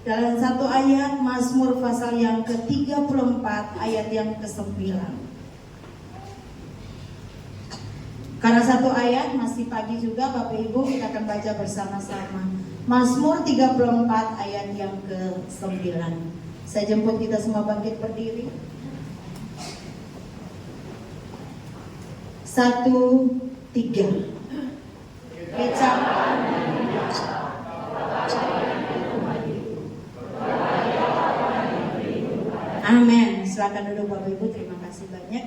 dalam satu ayat Mazmur pasal yang ke-34 ayat yang ke-9. Karena satu ayat masih pagi juga Bapak Ibu, kita akan baca bersama-sama Mazmur 34 ayat yang ke-9. Saya jemput kita semua bangkit berdiri. 1, 3. Amin. Silakan duduk Bapak Ibu, terima kasih banyak.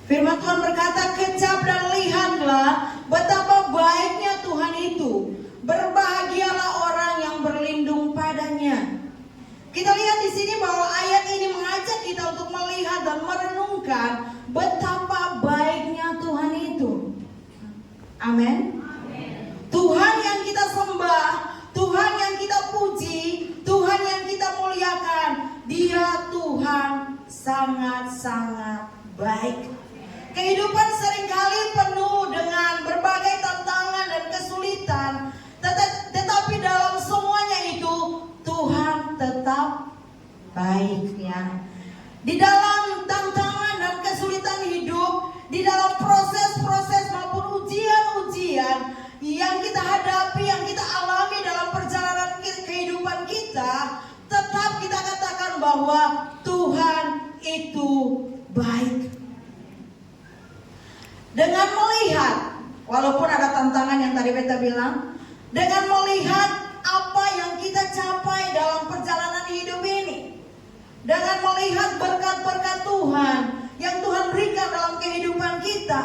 Firman Tuhan berkata, kecap dan lihatlah betapa baiknya Tuhan itu. Berbahagialah orang yang berlindung padanya. Kita lihat di sini bahwa ayat ini mengajak kita untuk melihat dan merenungkan betapa baiknya Tuhan itu. Amin. Tuhan yang kita sembah, Tuhan yang kita puji, Tuhan yang kita muliakan, Dia Tuhan sangat-sangat baik. Kehidupan seringkali penuh dengan berbagai tantangan dan kesulitan, tetapi dalam semuanya itu Tuhan tetap baik ya. Di dalam tantangan dan kesulitan hidup, di dalam proses-proses maupun ujian-ujian yang kita hadapi, yang kita alami dalam perjalanan kehidupan kita, tetap kita katakan bahwa Tuhan itu baik. Dengan melihat, walaupun ada tantangan yang tadi Beta bilang, dengan melihat apa yang kita capai dalam perjalanan hidup ini, dengan melihat berkat-berkat Tuhan yang Tuhan berikan dalam kehidupan kita,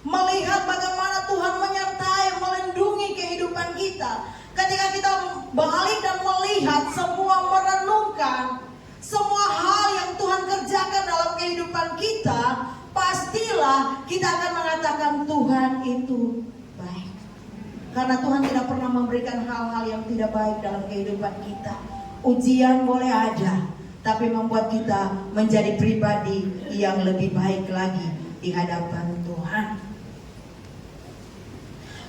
melihat bagaimana Tuhan menyertai, melindungi kehidupan kita. Ketika kita balik dan melihat semua, merenungkan semua hal yang Tuhan kerjakan dalam kehidupan kita, pastilah kita akan mengatakan Tuhan itu baik. Karena Tuhan tidak pernah memberikan hal-hal yang tidak baik dalam kehidupan kita. Ujian boleh ada, tapi membuat kita menjadi pribadi yang lebih baik lagi di hadapan Tuhan.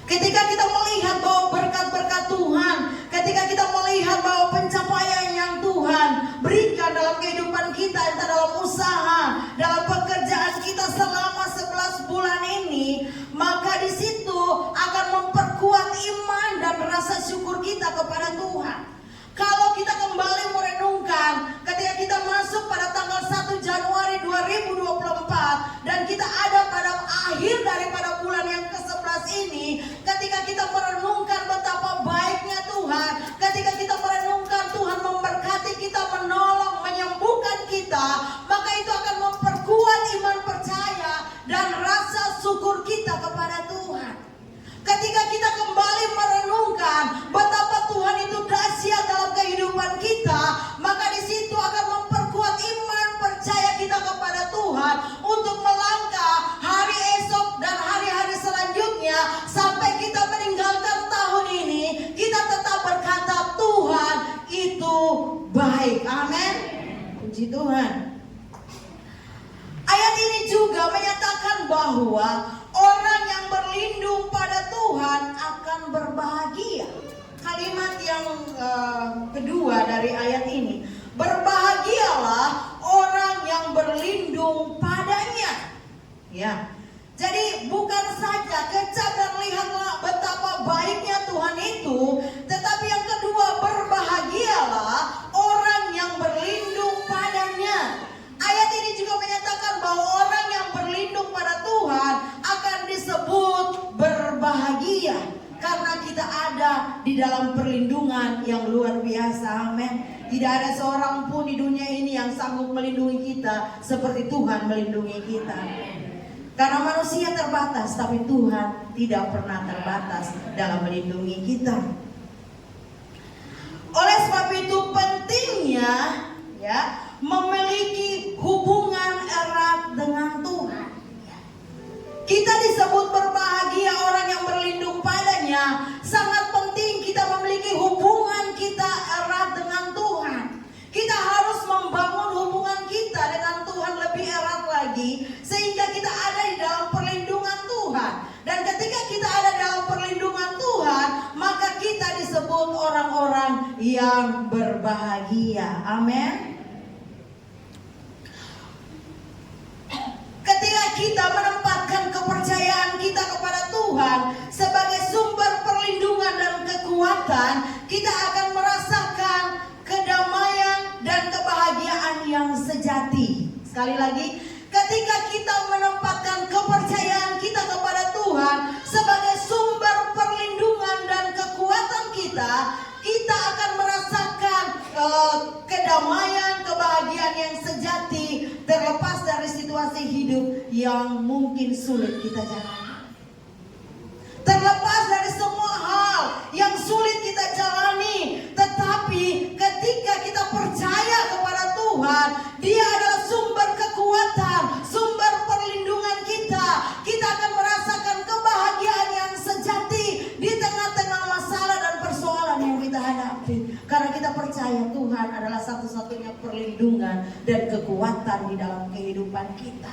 Ketika kita melihat bahwa berkat-berkat Tuhan, ketika kita melihat bahwa pencapaian yang Tuhan berikan dalam kehidupan kita, entah dalam usaha, dalam pekerjaan kita selama 11 bulan ini, maka di situ akan memperkuat iman dan rasa syukur kita kepada Tuhan. Kalau kita kembali merenungkan ketika kita masuk pada tanggal 1 Januari 2024 dan kita ada pada akhir daripada bulan yang ke-11 ini, ketika kita merenungkan betapa baiknya Tuhan, ketika kita merenungkan Tuhan memberkati kita, menolong, menyembuhkan kita, maka itu akan memperkuat iman percaya dan rasa syukur kita kepada Tuhan. Ketika kita kembali merenungkan betapa Tuhan itu dahsyat dalam kehidupan kita, maka di situ akan memperkuat iman percaya kita kepada Tuhan untuk melangkah hari esok dan hari-hari selanjutnya sampai kita meninggalkan tahun ini, kita tetap berkata Tuhan itu baik. Amin. Puji Tuhan. Ayat ini juga menyatakan bahwa orang yang berlindung pada Tuhan akan berbahagia. Kalimat yang kedua dari ayat ini, berbahagialah orang yang berlindung padanya. Ya. Jadi bukan saja kecap dan lihatlah betapa baiknya Tuhan itu, tetapi yang kedua, berbahagialah orang yang berlindung padanya. Ayat ini juga menyatakan bahwa orang yang berlindung pada Tuhan akan disebut berbahagia karena kita ada di dalam perlindungan yang luar biasa. Amin. Tidak ada seorang pun di dunia ini yang sanggup melindungi kita seperti Tuhan melindungi kita. Karena manusia terbatas, tapi Tuhan tidak pernah terbatas dalam melindungi kita. Oleh sebab itu pentingnya ya memiliki hubungan erat dengan Tuhan. Kita disebut berbahagia orang yang berlindung padanya. Sangat penting kita memiliki hubungan kita erat dengan Tuhan. Kita harus membangun hubungan kita dengan Tuhan lebih erat lagi, sehingga kita ada di dalam perlindungan Tuhan. Dan ketika kita ada dalam perlindungan Tuhan, maka kita disebut orang-orang yang berbahagia. berbahagia. Amin. Ketika kita menempatkan kepercayaan kita kepada Tuhan sebagai sumber perlindungan dan kekuatan, kita akan merasakan kedamaian dan kebahagiaan yang sejati. Sekali lagi, ketika kita menempatkan kepercayaan kita kepada Tuhan sebagai sumber perlindungan dan kekuatan kita, kita akan merasakan kedamaian, kebahagiaan yang sejati, terlepas dari situasi hidup yang mungkin sulit kita jalani. Terlepas dari semua hal yang sulit kita jalani, tetapi ketika kita percaya kepada Tuhan, Dia adalah sumber kekuatan, sumber perlindungan kita. Kita akan merasakan kebahagiaan yang sejati di tengah-tengah masalah dan persoalan yang kita hadapi. Karena kita percaya Tuhan adalah satu-satunya perlindungan dan kekuatan di dalam kehidupan kita.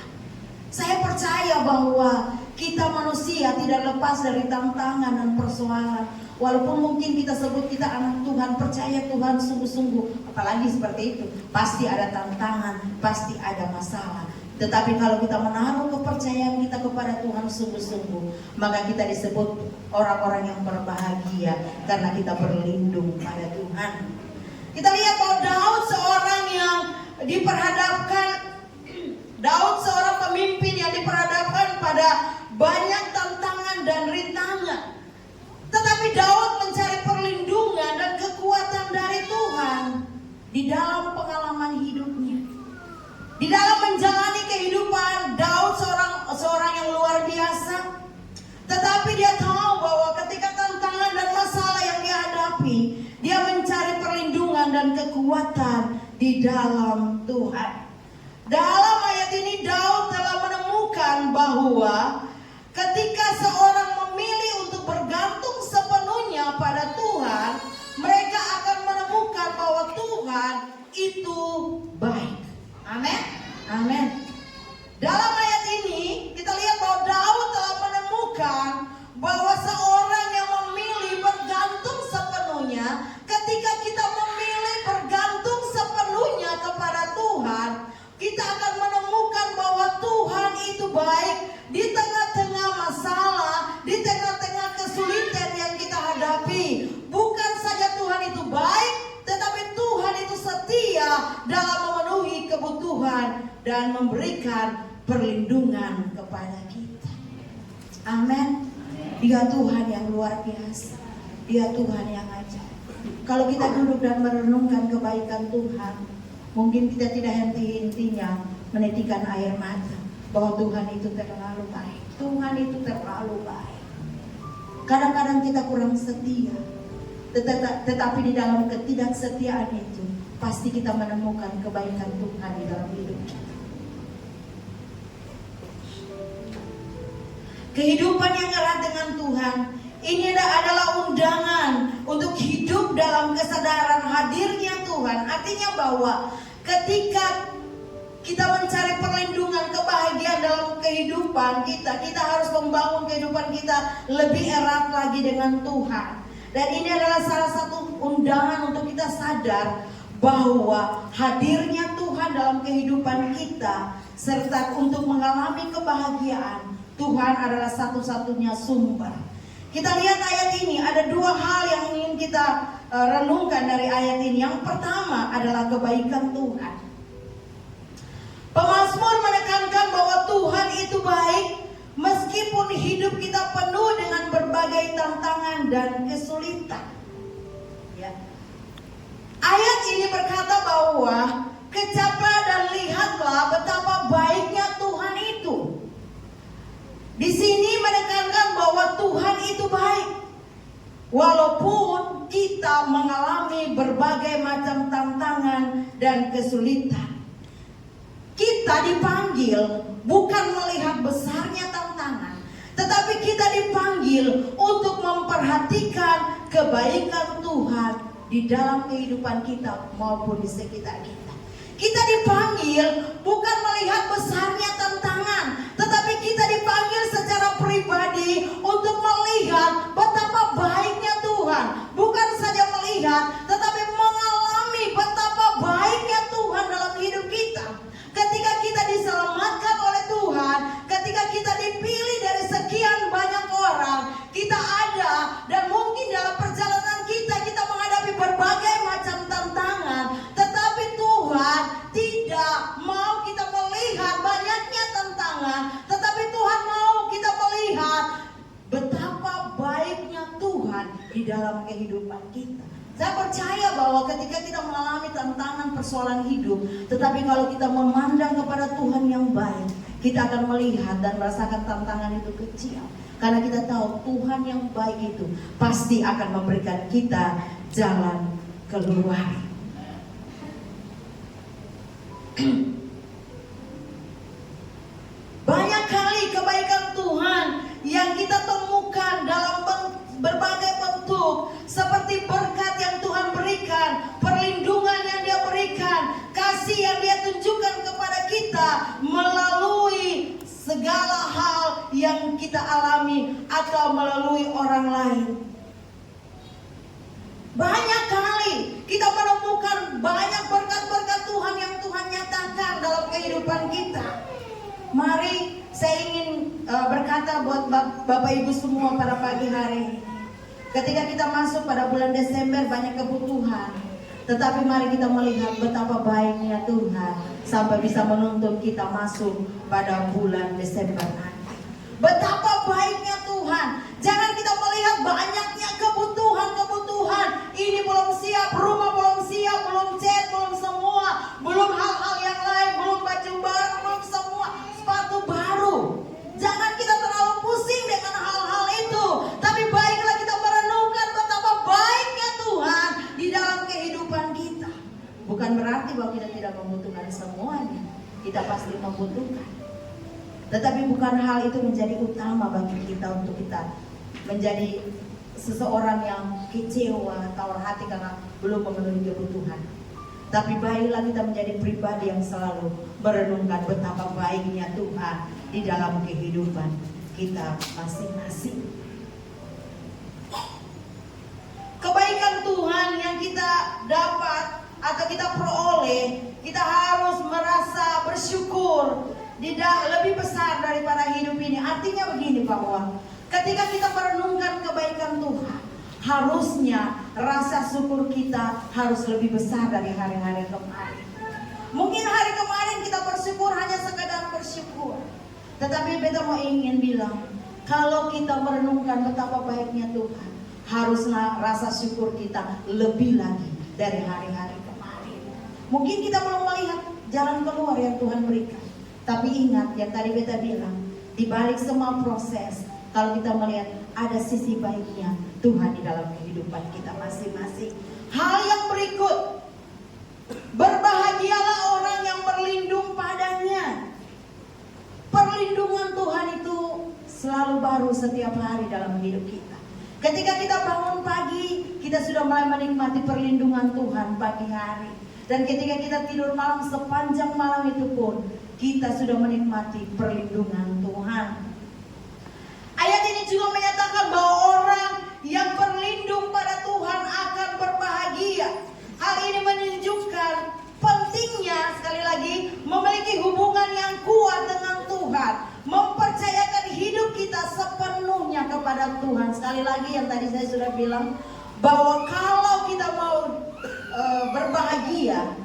Saya percaya bahwa kita manusia tidak lepas dari tantangan dan persoalan. Walaupun mungkin kita sebut kita anak Tuhan, percaya Tuhan sungguh-sungguh, apalagi seperti itu, pasti ada tantangan, pasti ada masalah. Tetapi kalau kita menaruh kepercayaan kita kepada Tuhan sungguh-sungguh, maka kita disebut orang-orang yang berbahagia karena kita berlindung pada Tuhan. Kita lihat bahwa Daud seorang yang diperhadapkan, Daud seorang pemimpin yang diperhadapkan pada banyak tantangan dan rintangan. Tetapi Daud mencari perlindungan dan kekuatan dari Tuhan di dalam pengalaman hidupnya. Di dalam menjalani kehidupan, Daud seorang yang luar biasa. Tetapi dia tahu bahwa ketika tantangan dan masalah yang dia hadapi, dia mencari perlindungan dan kekuatan di dalam Tuhan. Dalam ayat ini Daud telah menemukan bahwa ketika seorang memilih untuk bergantung sepenuhnya pada Tuhan, mereka akan menemukan bahwa Tuhan itu baik. Amin. Amin. Dalam ayat ini kita lihat bahwa Daud telah menemukan bahwa seorang yang memilih bergantung sepenuhnya, ketika kita memilih bergantung sepenuhnya kepada Tuhan, kita akan menemukan bahwa Tuhan itu baik di tengah-tengah masalah, di tengah-tengah kesulitan yang kita hadapi. Bukan saja Tuhan itu baik, tetapi Tuhan itu setia dalam memenuhi kebutuhan dan memberikan perlindungan kepada kita. Amin. Dia Tuhan yang luar biasa. Dia Tuhan yang ajaib. Kalau kita duduk dan merenungkan kebaikan Tuhan, mungkin kita tidak henti-hentinya menitikan air mata bahwa Tuhan itu terlalu baik. Tuhan itu terlalu baik. Kadang-kadang kita kurang setia, tetapi di dalam ketidaksetiaan itu pasti kita menemukan kebaikan Tuhan di dalam hidup kita. Kehidupan yang erat dengan Tuhan ini adalah undangan untuk hidup dalam kesadaran hadirnya Tuhan. Artinya bahwa ketika kita mencari perlindungan, kebahagiaan dalam kehidupan kita, kita harus membangun kehidupan kita lebih erat lagi dengan Tuhan. Dan ini adalah salah satu undangan untuk kita sadar bahwa hadirnya Tuhan dalam kehidupan kita, serta untuk mengalami kebahagiaan, Tuhan adalah satu-satunya sumber. Kita lihat ayat ini, ada dua hal yang ingin kita renungkan dari ayat ini. Yang pertama adalah kebaikan Tuhan. Pemazmur menekankan bahwa Tuhan itu baik meskipun hidup kita penuh dengan berbagai tantangan dan kesulitan. Ya. Ayat ini berkata bahwa kecaplah dan lihatlah betapa baiknya Tuhan itu. Di sini menekankan bahwa Tuhan itu baik. Walaupun kita mengalami berbagai macam tantangan dan kesulitan. Kita dipanggil bukan melihat besarnya tantangan, tetapi kita dipanggil untuk memperhatikan kebaikan Tuhan di dalam kehidupan kita maupun di sekitar kita. Kita dipanggil bukan melihat besarnya tantangan, tetapi kita dipanggil secara pribadi untuk melihat betapa baiknya Tuhan. Bukan saja melihat, tetapi mengalami betapa Tuhan di dalam kehidupan kita. Saya percaya bahwa ketika kita mengalami tantangan persoalan hidup, tetapi kalau kita memandang kepada Tuhan yang baik, kita akan melihat dan merasakan tantangan itu kecil. Karena kita tahu Tuhan yang baik itu pasti akan memberikan kita jalan keluar. Banyak kali kebaikan Tuhan yang kita temukan dalam berbagai bentuk, seperti berkat yang Tuhan berikan, perlindungan yang Dia berikan, kasih yang Dia tunjukkan kepada kita melalui segala hal yang kita alami atau melalui orang lain. Banyak kali kita menemukan banyak berkat-berkat Tuhan yang Tuhan nyatakan dalam kehidupan kita. Mari saya ingin berkata buat Bapak Ibu semua pada pagi hari ini. Ketika kita masuk pada bulan Desember banyak kebutuhan, tetapi mari kita melihat betapa baiknya Tuhan sampai bisa menuntun kita masuk pada bulan Desember nanti. Betapa baiknya Tuhan. Jangan kita melihat banyaknya kebutuhan. Ini belum siap, rumah belum siap, belum cat, belum semua, belum hal-hal yang lain, belum baju baru, belum semua, sepatu baru. Jangan kita terlalu pusing dengan hal-hal itu. Tapi baiklah kita merenungkan betapa baiknya Tuhan di dalam kehidupan kita. Bukan berarti bahwa kita tidak membutuhkan semuanya. Kita pasti membutuhkan. Tetapi bukan hal itu menjadi utama bagi kita untuk kita menjadi seseorang yang kecewa atau hati karena belum memenuhi kebutuhan. Tapi baiklah kita menjadi pribadi yang selalu merenungkan betapa baiknya Tuhan di dalam kehidupan kita masing-masing. Kebaikan Tuhan yang kita dapat atau kita peroleh, kita harus merasa bersyukur lebih besar daripada hidup ini. Artinya begini, bahwa ketika kita merenungkan kebaikan Tuhan, harusnya rasa syukur kita harus lebih besar dari hari-hari kemarin. Mungkin hari kemarin kita bersyukur hanya sekedar bersyukur, tetapi beta mau ingin bilang, kalau kita merenungkan betapa baiknya Tuhan, haruslah rasa syukur kita lebih lagi dari hari-hari kemarin. Mungkin kita belum melihat jalan keluar yang Tuhan berikan, tapi ingat yang tadi beta bilang, di balik semua proses, kalau kita melihat ada sisi baiknya Tuhan di dalam kehidupan kita masing-masing. Hal yang berikut, berbahagialah orang yang berlindung padanya. Perlindungan Tuhan itu selalu baru setiap hari dalam hidup kita. Ketika kita bangun pagi, kita sudah mulai menikmati perlindungan Tuhan pagi hari. Dan ketika kita tidur malam, sepanjang malam itu pun kita sudah menikmati perlindungan Tuhan. Ayat ini juga menyatakan bahwa orang yang berlindung pada Tuhan akan berbahagia. Hal ini menunjukkan pentingnya, sekali lagi, memiliki hubungan yang kuat dengan Tuhan, mempercayakan hidup kita sepenuhnya kepada Tuhan. Sekali lagi yang tadi saya sudah bilang, bahwa kalau kita mau berbahagia,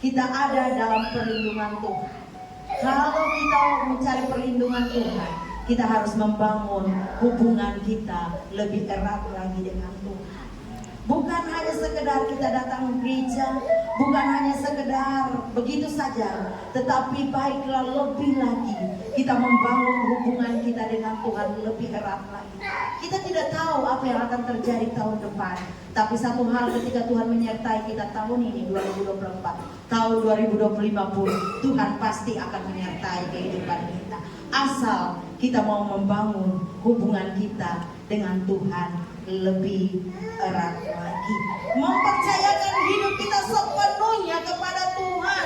kita ada dalam perlindungan Tuhan. Kalau kita mencari perlindungan Tuhan, kita harus membangun hubungan kita lebih erat lagi dengan Tuhan. Bukan hanya sekedar kita datang gereja, bukan hanya sekedar begitu saja, tetapi baiklah lebih lagi kita membangun hubungan kita dengan Tuhan lebih erat lagi. Kita tidak tahu apa yang akan terjadi tahun depan, tapi satu hal, ketika Tuhan menyertai kita tahun ini 2024, tahun 2050 pun Tuhan pasti akan menyertai kehidupan kita. Asal kita mau membangun hubungan kita dengan Tuhan lebih erat lagi, mempercayakan hidup kita sepenuhnya kepada Tuhan.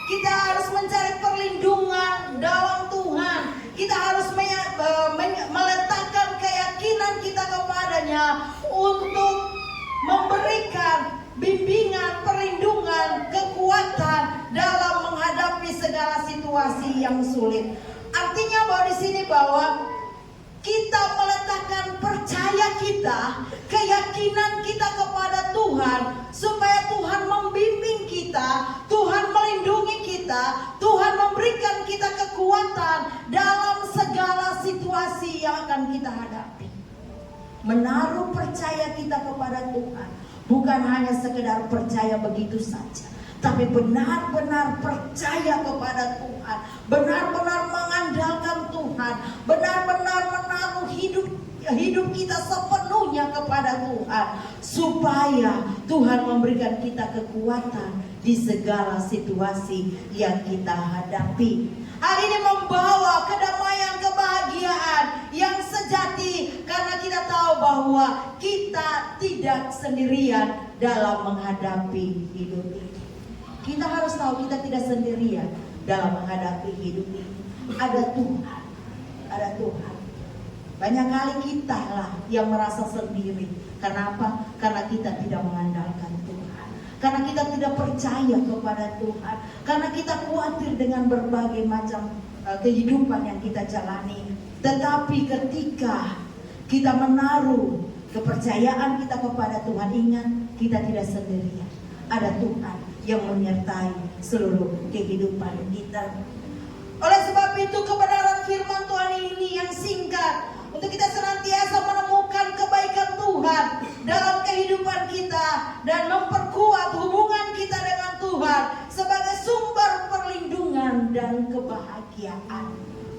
Kita harus mencari perlindungan dalam Tuhan. Kita harus meletakkan keyakinan kita kepadanya untuk memberikan bimbingan, perlindungan, kekuatan dalam menghadapi segala situasi yang sulit. Artinya bahwa di sini bahwa kita meletakkan percaya kita, keyakinan kita kepada Tuhan, supaya Tuhan membimbing kita, Tuhan melindungi kita, Tuhan memberikan kita kekuatan dalam segala situasi yang akan kita hadapi. menaruh percaya kita kepada Tuhan. Bukan hanya sekedar percaya begitu saja, tapi benar-benar percaya kepada Tuhan, benar-benar mengandalkan Tuhan, benar-benar menaruh hidup kita sepenuhnya kepada Tuhan, supaya Tuhan memberikan kita kekuatan di segala situasi yang kita hadapi. Hal ini membawa kedamaian, kebahagiaan yang sejati, karena kita tahu bahwa kita tidak sendirian dalam menghadapi hidup ini. Kita harus tahu kita tidak sendirian dalam menghadapi hidup ini. Ada Tuhan, ada Tuhan. Banyak kali kita lah yang merasa sendiri. Karena apa? Karena kita tidak mengandalkan Tuhan. Karena kita tidak percaya kepada Tuhan. Karena kita khawatir dengan berbagai macam kehidupan yang kita jalani. Tetapi ketika kita menaruh kepercayaan kita kepada Tuhan, ingat kita tidak sendirian. Ada Tuhan yang menyertai seluruh kehidupan kita. Oleh sebab itu, kebenaran firman Tuhan ini yang singkat untuk kita senantiasa menemukan kebaikan Tuhan dalam kehidupan kita dan memperkuat hubungan kita dengan Tuhan sebagai sumber perlindungan dan kebahagiaan.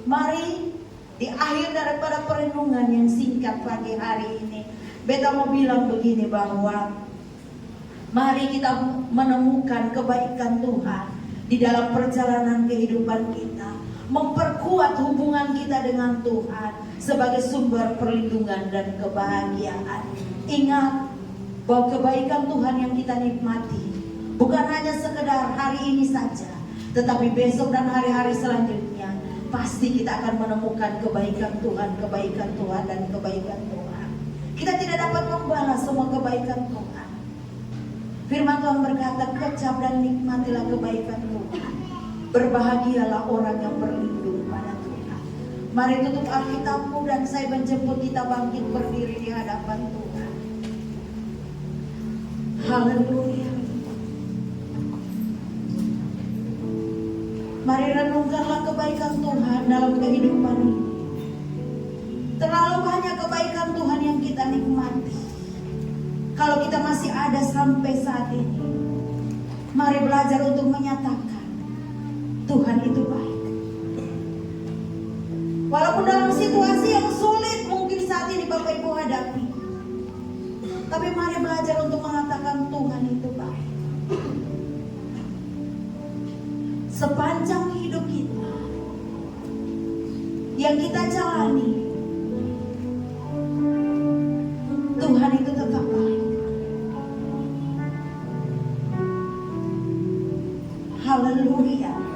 Mari di akhir daripada perenungan yang singkat pagi hari ini, beta mau bilang begini, bahwa mari kita menemukan kebaikan Tuhan di dalam perjalanan kehidupan kita, memperkuat hubungan kita dengan Tuhan sebagai sumber perlindungan dan kebahagiaan. Ingat bahwa kebaikan Tuhan yang kita nikmati bukan hanya sekedar hari ini saja, tetapi besok dan hari-hari selanjutnya pasti kita akan menemukan kebaikan Tuhan, kebaikan Tuhan dan kebaikan Tuhan. Kita tidak dapat membalas semua kebaikan Tuhan. Firman Tuhan berkata, kecap dan nikmatilah kebaikan Tuhan. Berbahagialah orang yang berlindung pada Tuhan. Mari tutup Alkitabmu dan saya menjemput kita bangkit berdiri di hadapan Tuhan. Haleluya. Mari renungkanlah kebaikan Tuhan dalam kehidupan ini. Terlalu banyak kebaikan Tuhan yang kita nikmati. Kalau kita masih ada sampai saat ini, mari belajar untuk menyatakan Tuhan itu baik. Walaupun dalam situasi yang sulit mungkin saat ini Bapak Ibu hadapi, tapi mari belajar untuk mengatakan Tuhan itu baik. Sepanjang hidup kita yang kita jalani,